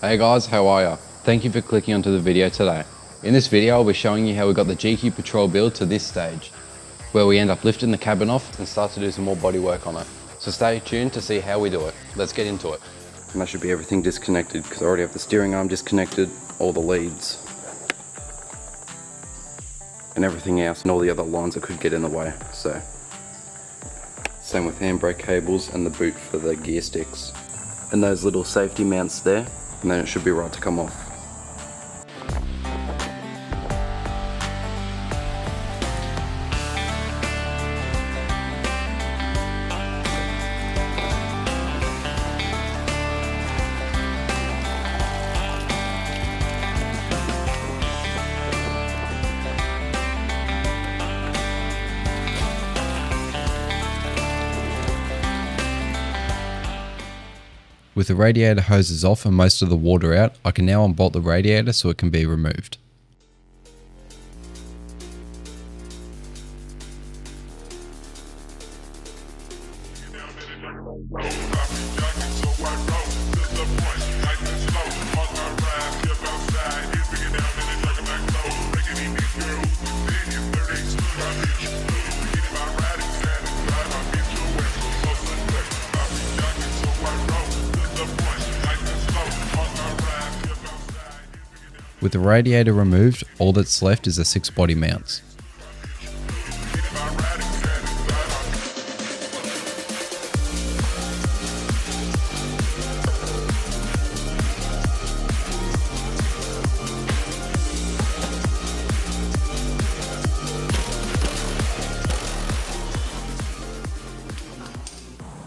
Hey guys, how are ya? Thank you for clicking onto the video today. In this video I'll be showing you how we got the GQ Patrol build to this stage, where we end up lifting the cabin off and start to do some more body work on it. So stay tuned to see how we do it. Let's get into it. And that should be everything disconnected because I already have the steering arm disconnected, all the leads, and everything else, and all the other lines that could get in the way. So, same with handbrake cables and the boot for the gear sticks. And those little safety mounts there, and then it should be right to come off. With the radiator hoses off and most of the water out, I can now unbolt the radiator so it can be removed. With the radiator removed, all that's left is the 6 body mounts.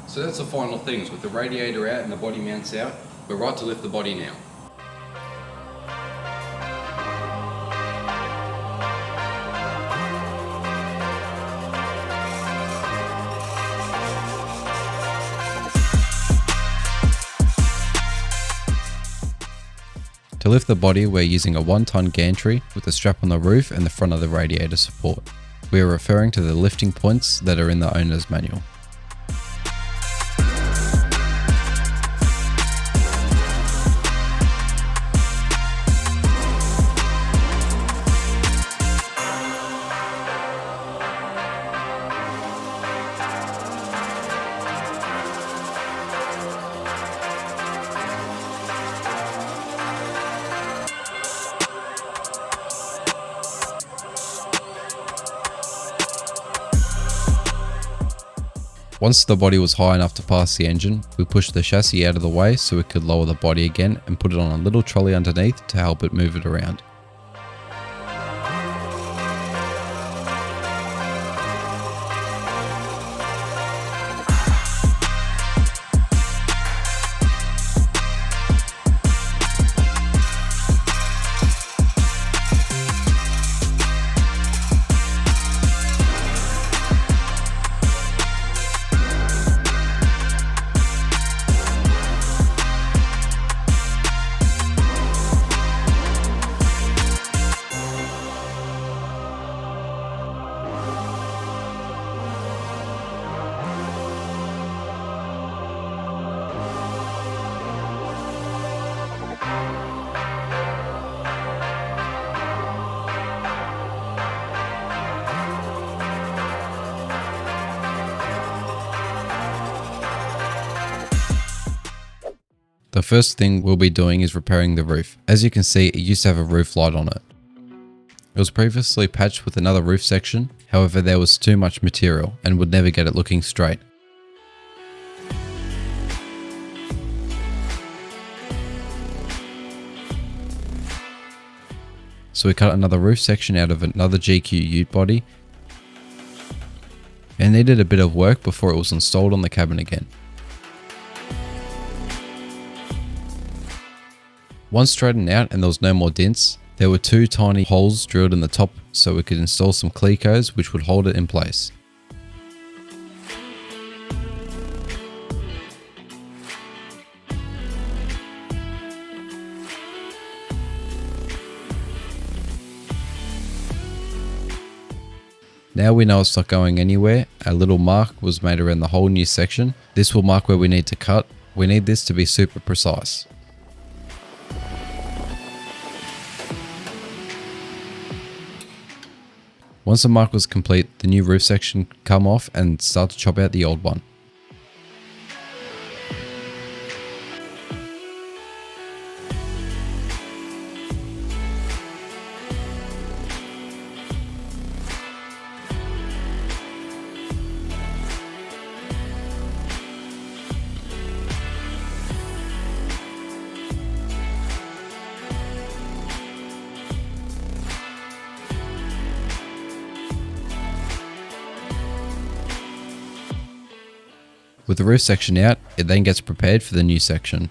So that's the final things. With the radiator out and the body mounts out, we're right to lift the body now. To lift the body, we're using a 1-ton gantry with a strap on the roof and the front of the radiator support. We are referring to the lifting points that are in the owner's manual. Once the body was high enough to pass the engine, we pushed the chassis out of the way so we could lower the body again and put it on a little trolley underneath to help it move it around. The first thing we'll be doing is repairing the roof. As you can see, it used to have a roof light on it. It was previously patched with another roof section, however there was too much material and would never get it looking straight. So we cut another roof section out of another GQ ute body and needed a bit of work before it was installed on the cabin again. Once straightened out and there was no more dents, there were 2 tiny holes drilled in the top so we could install some clecos which would hold it in place. Now we know it's not going anywhere. A little mark was made around the whole new section. This will mark where we need to cut. We need this to be super precise. Once the mark was complete, the new roof section could come off and start to chop out the old one. With the roof section out, it then gets prepared for the new section.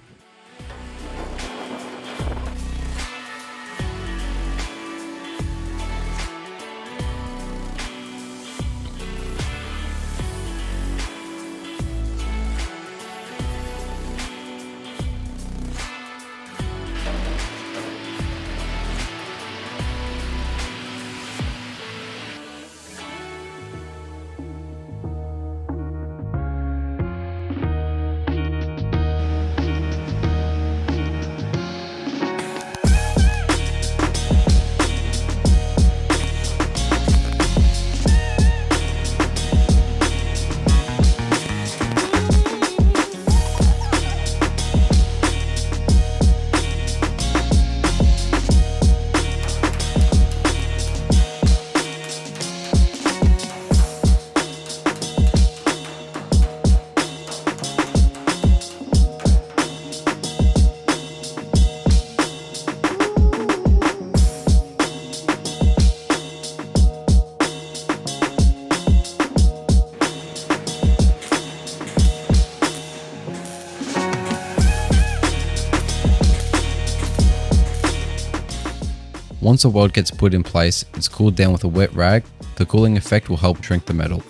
Once a weld gets put in place, it's cooled down with a wet rag. The cooling effect will help shrink the metal.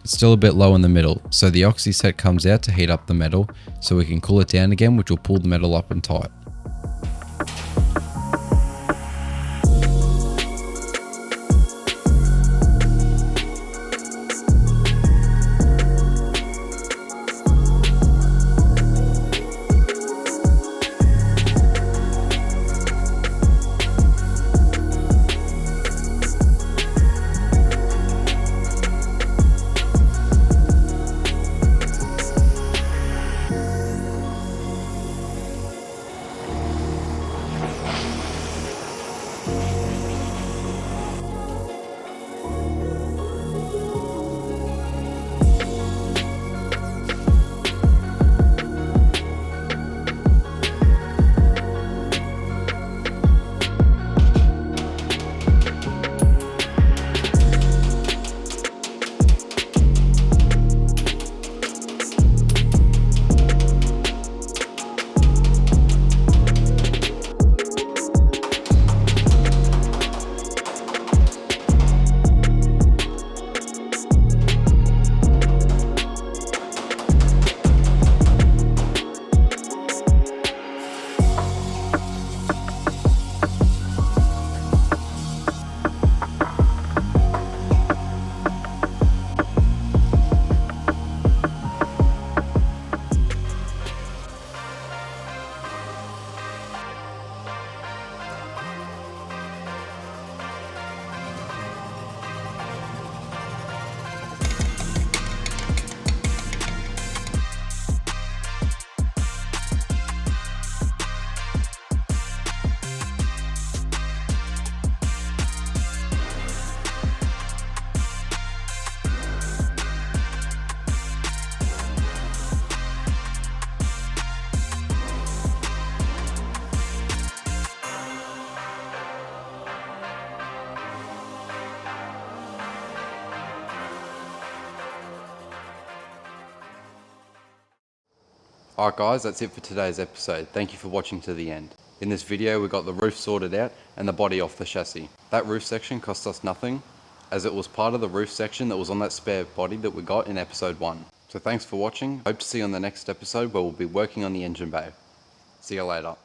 It's still a bit low in the middle, so the oxy set comes out to heat up the metal so we can cool it down again, which will pull the metal up and tight. Alright guys, that's it for today's episode. Thank you for watching to the end. In this video we got the roof sorted out and the body off the chassis. That roof section cost us nothing, as it was part of the roof section that was on that spare body that we got in episode 1. So thanks for watching. Hope to see you on the next episode where we'll be working on the engine bay. See you later.